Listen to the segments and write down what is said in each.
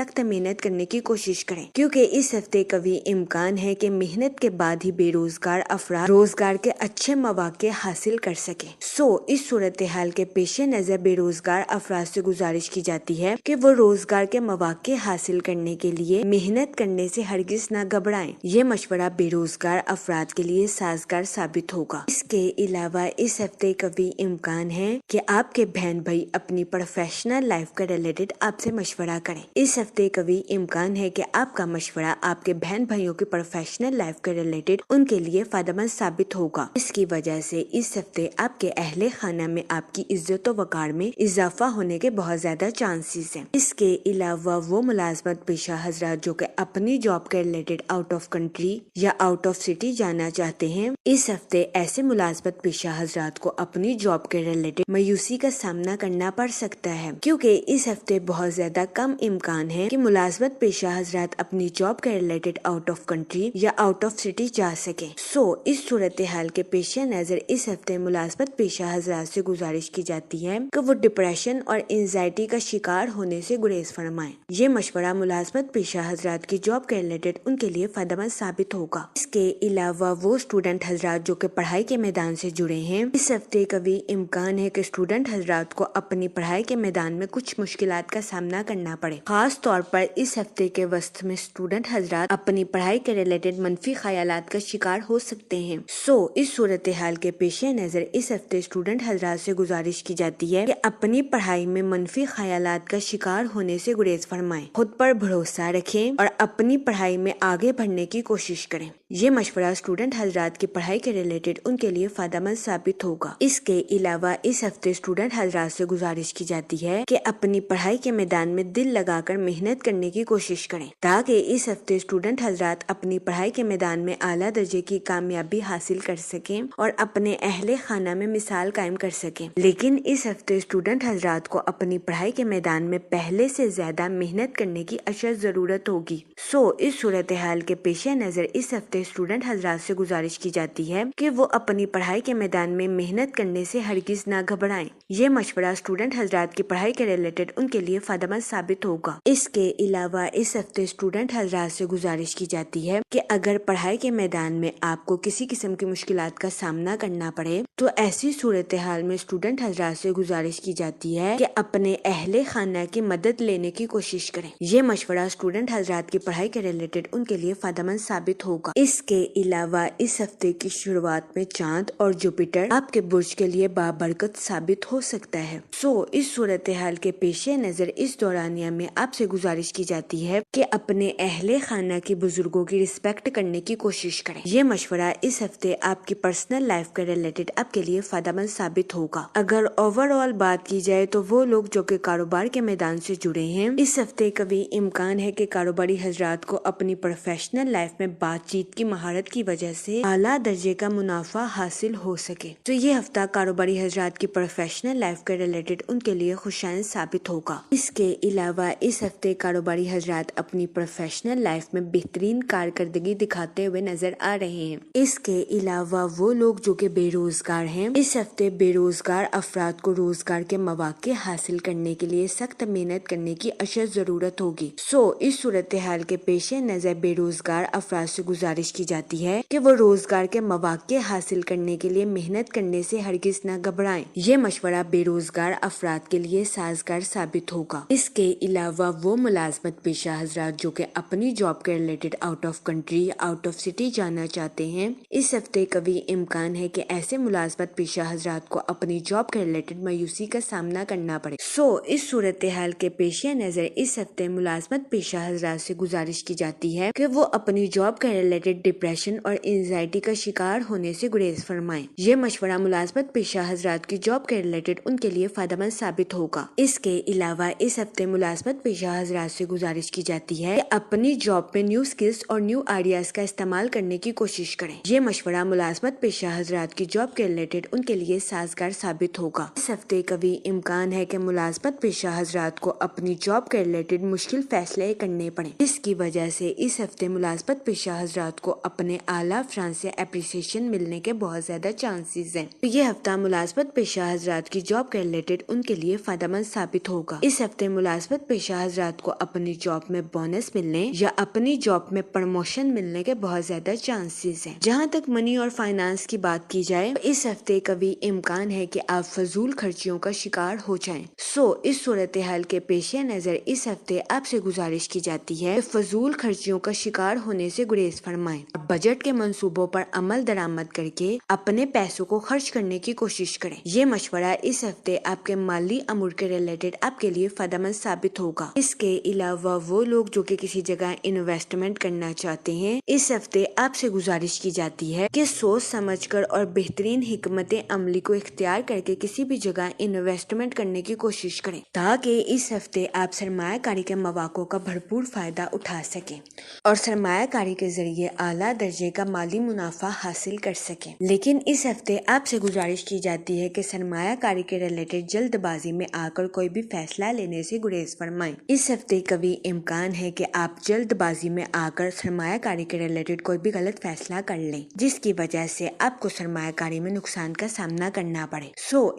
سخت محنت کرنے کی کوشش کریں، کیونکہ اس ہفتے قوی امکان ہے کہ محنت کے بعد ہی بے روزگار افراد روزگار کے اچھے مواقع حاصل کر سکیں۔ اس صورتحال کے پیش نظر بے روزگار افراد سے گزارش کی جاتی ہے کہ وہ روزگار کے مواقع حاصل کرنے کے لیے محنت کرنے سے ہرگز نہ گھبرائیں۔ یہ مشورہ بے روزگار افراد کے لیے سازگار ثابت ہوگا۔ اس کے علاوہ اس ہفتے قوی امکان ہے کہ آپ کے بہن بھائی اپنی پروفیشنل لائف کے ریلیٹڈ آپ سے مشورہ کریں۔ اس ہفتے قوی امکان ہے کہ آپ کا مشورہ آپ کے بہن بھائیوں کی پروفیشنل لائف کے ریلیٹڈ ان کے لیے فائدہ مند ثابت ہوگا۔ اس کی وجہ سے اس ہفتے آپ کے اہل خانہ میں آپ کی عزت و وقار میں اضافہ ہونے کے بہت زیادہ چانسز ہیں۔ اس کے علاوہ وہ ملازمت پیشہ حضرات جو کہ اپنی جاب کے ریلیٹڈ آؤٹ آف کنٹری یا آؤٹ آف سٹی جانا چاہتے ہیں، اس ہفتے ایسے ملازمت پیشہ حضرات کو اپنی جاب کے ریلیٹڈ مایوسی کا سامنا کرنا پڑ سکتا ہے، کیونکہ اس ہفتے بہت زیادہ کم امکان ہے کہ ملازمت پیشہ حضرات اپنی جاب کے ریلیٹڈ آؤٹ آف کنٹری یا آؤٹ آف سٹی جا سکیں۔ اس صورتحال کے پیش نظر اس ہفتے ملازمت پیشہ حضرات سے گزارش کی جاتی ہے کہ وہ ڈپریشن اور انزائٹی کا شکار ہونے سے گریز فرمائیں۔ یہ مشورہ ملازمت پیشہ حضرات کی جاب کے ریلیٹڈ ان کے لیے فائدہ مند ثابت ہوگا۔ اس کے علاوہ وہ اسٹوڈنٹ حضرات جو کہ پڑھائی کے میدان سے جڑے ہیں، اس ہفتے قوی امکان ہے کہ اسٹوڈنٹ حضرات کو اپنی پڑھائی کے میدان میں کچھ مشکلات کا سامنا کرنا پڑے۔ خاص طور پر اس ہفتے کے وسط میں اسٹوڈنٹ حضرات اپنی پڑھائی کے ریلیٹڈ منفی خیالات کا شکار ہو سکتے ہیں۔ اس صورتحال کے پیش نظر اس ہفتے اسٹوڈنٹ حضرات سے گزارش کی جاتی ہے کہ اپنی پڑھائی میں منفی خیالات کا شکار ہونے سے گریز فرمائیں، خود پر بھروسہ رکھیں اور اپنی پڑھائی میں آگے بڑھنے کی کوشش کریں۔ یہ مشورہ اسٹوڈنٹ حضرات کی پڑھائی کے ریلیٹڈ ان کے لیے فائدہ مند ثابت ہوگا۔ اس کے علاوہ اس ہفتے اسٹوڈنٹ حضرات سے گزارش کی جاتی ہے کہ اپنی پڑھائی کے میدان میں دل لگا کر محنت کرنے کی کوشش کریں، تاکہ اس ہفتے اسٹوڈنٹ حضرات اپنی پڑھائی کے میدان میں اعلیٰ درجے کی کامیابی حاصل کر سکیں اور اپنے اہل خانہ میں مثال قائم کر سکیں۔ لیکن اس ہفتے اسٹوڈنٹ حضرات کو اپنی پڑھائی کے میدان میں پہلے سے زیادہ محنت کرنے کی اشد ضرورت ہوگی۔ اس صورتحال کے پیش نظر اس ہفتے اسٹوڈنٹ حضرات سے گزارش کی جاتی ہے کہ وہ اپنی پڑھائی کے میدان میں محنت کرنے سے ہرگز نہ گھبرائیں۔ یہ مشورہ اسٹوڈنٹ حضرات کی پڑھائی کے ریلیٹڈ ان کے لیے فائدہ مند ثابت ہوگا۔ اس کے علاوہ اس ہفتے اسٹوڈنٹ حضرات سے گزارش کی جاتی ہے کہ اگر پڑھائی کے میدان میں آپ کو کسی قسم کی مشکلات کا سامنا کرنا پڑے تو ایسی صورتحال میں اسٹوڈنٹ حضرات سے گزارش کی جاتی ہے کہ اپنے اہل خانہ کی مدد لینے کی کوشش کریں۔ یہ مشورہ اسٹوڈنٹ حضرات کی پڑھائی کے ریلیٹڈ ان کے لیے فائدہ مند ثابت ہوگا۔ اس کے علاوہ اس ہفتے کی شروعات میں چاند اور جوپیٹر آپ کے برج کے لیے بابرکت ثابت ہو سکتا ہے۔ اس صورتحال کے پیش نظر اس دورانیہ میں آپ سے گزارش کی جاتی ہے کہ اپنے اہل خانہ کی بزرگوں کی رسپیکٹ کرنے کی کوشش کریں۔ یہ مشورہ اس ہفتے آپ کی پرسنل لائف کے ریلیٹڈ آپ کے لیے فائدہ مند ثابت ہوگا۔ اگر اوور آل بات کی جائے تو وہ لوگ جو کہ کاروبار کے میدان سے جڑے ہیں، اس ہفتے قوی امکان ہے کہ کاروباری حضرات کو اپنی پروفیشنل لائف میں بات چیت کی مہارت کی وجہ سے اعلیٰ درجے کا منافع حاصل ہو سکے۔ یہ ہفتہ کاروباری حضرات کی پروفیشنل لائف کے ریلیٹڈ ان کے لیے خوشائند ثابت ہوگا۔ اس کے علاوہ اس ہفتے کاروباری حضرات اپنی پروفیشنل لائف میں بہترین کارکردگی دکھاتے ہوئے نظر آ رہے ہیں۔ اس کے علاوہ وہ لوگ جو کہ بے روزگار ہیں، اس ہفتے بے روزگار افراد کو روزگار کے مواقع حاصل کرنے کے لیے سخت محنت کرنے کی اشد ضرورت ہوگی۔ اس صورتحال کے پیش نظر بے روزگار افراد سے گزارش کی جاتی ہے کہ وہ روزگار کے مواقع حاصل کرنے کے لیے محنت کرنے سے ہرگز نہ گھبرائیں۔ یہ مشورہ بے روزگار افراد کے لیے سازگار ثابت ہوگا۔ اس کے علاوہ وہ ملازمت پیشہ حضرات جو کہ اپنی جاب کے related out of country out of city جانا چاہتے ہیں، اس ہفتے قوی امکان ہے کہ ایسے ملازمت پیشہ حضرات کو اپنی جاب کے ریلیٹڈ مایوسی کا سامنا کرنا پڑے۔ اس صورتحال کے پیش نظر اس ہفتے ملازمت پیشہ حضرات سے گزارش کی جاتی ہے کہ وہ اپنی جاب کے ریلیٹڈ ڈپریشن اور انزائٹی کا شکار ہونے سے گریز فرمائیں۔ یہ مشورہ ملازمت پیشہ حضرات کی جاب کے ریلیٹڈ ان کے لیے فائدہ مند ثابت ہوگا۔ اس کے علاوہ اس ہفتے ملازمت پیشہ حضرات سے گزارش کی جاتی ہے کہ اپنی جاب میں نیو سکلز اور نیو آئیڈیاز کا استعمال کرنے کی کوشش کریں۔ یہ مشورہ ملازمت پیشہ حضرات کی جاب کے ریلیٹڈ ان کے لیے سازگار ثابت ہوگا۔ اس ہفتے قوی امکان ہے کہ ملازمت پیشہ حضرات کو اپنی جاب کے ریلیٹڈ مشکل فیصلے کرنے پڑیں، جس کی وجہ سے اس ہفتے ملازمت پیشہ حضرات کو اپنے اعلیٰ افراد سے اپریسیشن ملنے کے بہت زیادہ چانسز ہیں۔ یہ ہفتہ ملازمت پیشہ حضرات کی جاب کے ریلیٹڈ ان کے لیے فائدہ مند ثابت ہوگا۔ اس ہفتے ملازمت پیشہ حضرات افراد کو اپنی جاب میں بونس ملنے یا اپنی جاب میں پروموشن ملنے کے بہت زیادہ چانسز ہیں۔ جہاں تک منی اور فائنانس کی بات کی جائے تو اس ہفتے قوی امکان ہے کہ آپ فضول خرچیوں کا شکار ہو جائیں۔ اس صورتحال کے پیش نظر اس ہفتے آپ سے گزارش کی جاتی ہے کہ فضول خرچیوں کا شکار ہونے سے گریز فرمائیں۔ بجٹ کے منصوبوں پر عمل درآمد کر کے اپنے پیسوں کو خرچ کرنے کی کوشش کریں۔ یہ مشورہ اس ہفتے آپ کے مالی امور کے ریلیٹڈ آپ کے لیے فائدہ مند ثابت ہوگا۔ اس کے علاوہ وہ لوگ جو کہ کسی جگہ انویسٹمنٹ کرنا چاہتے ہیں، اس ہفتے آپ سے گزارش کی جاتی ہے کہ سوچ سمجھ کر اور بہترین حکمت عملی کو اختیار کر کے کسی بھی جگہ انویسٹمنٹ کرنے کی کوشش کریں تاکہ اس ہفتے آپ سرمایہ کاری کے مواقع کا بھرپور فائدہ اٹھا سکیں اور سرمایہ کاری کے ذریعے اعلیٰ درجے کا مالی منافع حاصل کر سکیں۔ لیکن اس ہفتے آپ سے گزارش کی جاتی ہے کہ سرمایہ کاری کے ریلیٹڈ جلد بازی میں آ کر کوئی بھی فیصلہ لینے سے گریز فرمائیں۔ اس ہفتے قوی امکان ہے کہ آپ جلد بازی میں آ کر سرمایہ کاری کے ریلیٹڈ کوئی بھی غلط فیصلہ کر لیں جس کی وجہ سے آپ کو سرمایہ کاری میں نقصان کا سامنا کرنا پڑے۔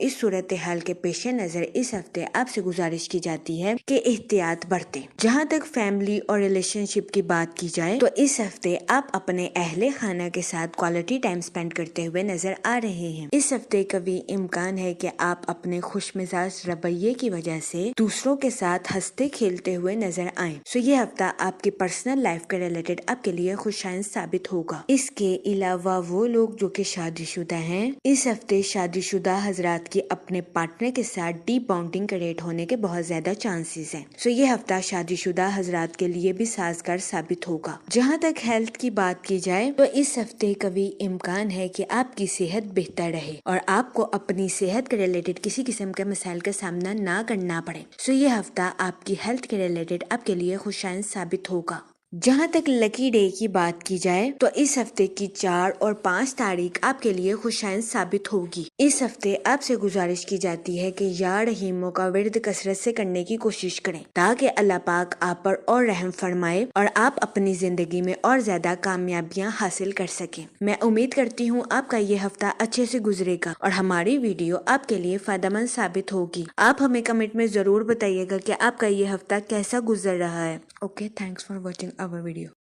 اس صورتحال کے پیش نظر اس ہفتے آپ سے گزارش کی جاتی ہے کہ احتیاط برتیں۔ جہاں تک فیملی اور ریلیشن شپ کی بات کی جائے تو اس ہفتے آپ اپنے اہل خانہ کے ساتھ کوالٹی ٹائم اسپینڈ کرتے ہوئے نظر آ رہے ہیں۔ اس ہفتے قوی امکان ہے کہ آپ اپنے خوش مزاج رویے کی وجہ سے دوسروں کے ساتھ ہنستے کھیلتے ہوئے نظر آئیں۔ یہ ہفتہ آپ کی پرسنل لائف کے ریلیٹڈ آپ کے لیے خوشائند ثابت ہوگا۔ اس کے علاوہ وہ لوگ جو کہ شادی شدہ ہیں، اس ہفتے شادی شدہ حضرات کی اپنے پارٹنر کے ساتھ ڈیپ بانڈنگ کریٹ ہونے کے بہت زیادہ چانسز ہیں۔ یہ ہفتہ شادی شدہ حضرات کے لیے بھی سازگار ثابت ہوگا۔ جہاں تک ہیلتھ کی بات کی جائے تو اس ہفتے قوی امکان ہے کہ آپ کی صحت بہتر رہے اور آپ کو اپنی صحت کے ریلیٹڈ کسی قسم کے مسائل کا سامنا نہ کرنا پڑے۔ یہ ہفتہ آپ کی ہیلتھ کے ریلیٹڈ آپ کے لیے خوشائند ثابت ہوگا۔ جہاں تک لکی ڈے کی بات کی جائے تو اس ہفتے کی 4 اور 5 تاریخ آپ کے لیے خوشائند ثابت ہوگی۔ اس ہفتے آپ سے گزارش کی جاتی ہے کہ یا رحیموں کا ورد کثرت سے کرنے کی کوشش کریں تاکہ اللہ پاک آپ پر اور رحم فرمائے اور آپ اپنی زندگی میں اور زیادہ کامیابیاں حاصل کر سکیں۔ میں امید کرتی ہوں آپ کا یہ ہفتہ اچھے سے گزرے گا اور ہماری ویڈیو آپ کے لیے فائدہ مند ثابت ہوگی۔ آپ ہمیں کمنٹ میں ضرور بتائیے گا کہ آپ کا یہ ہفتہ کیسا گزر رہا ہے۔ Okay, thanks for watching our video.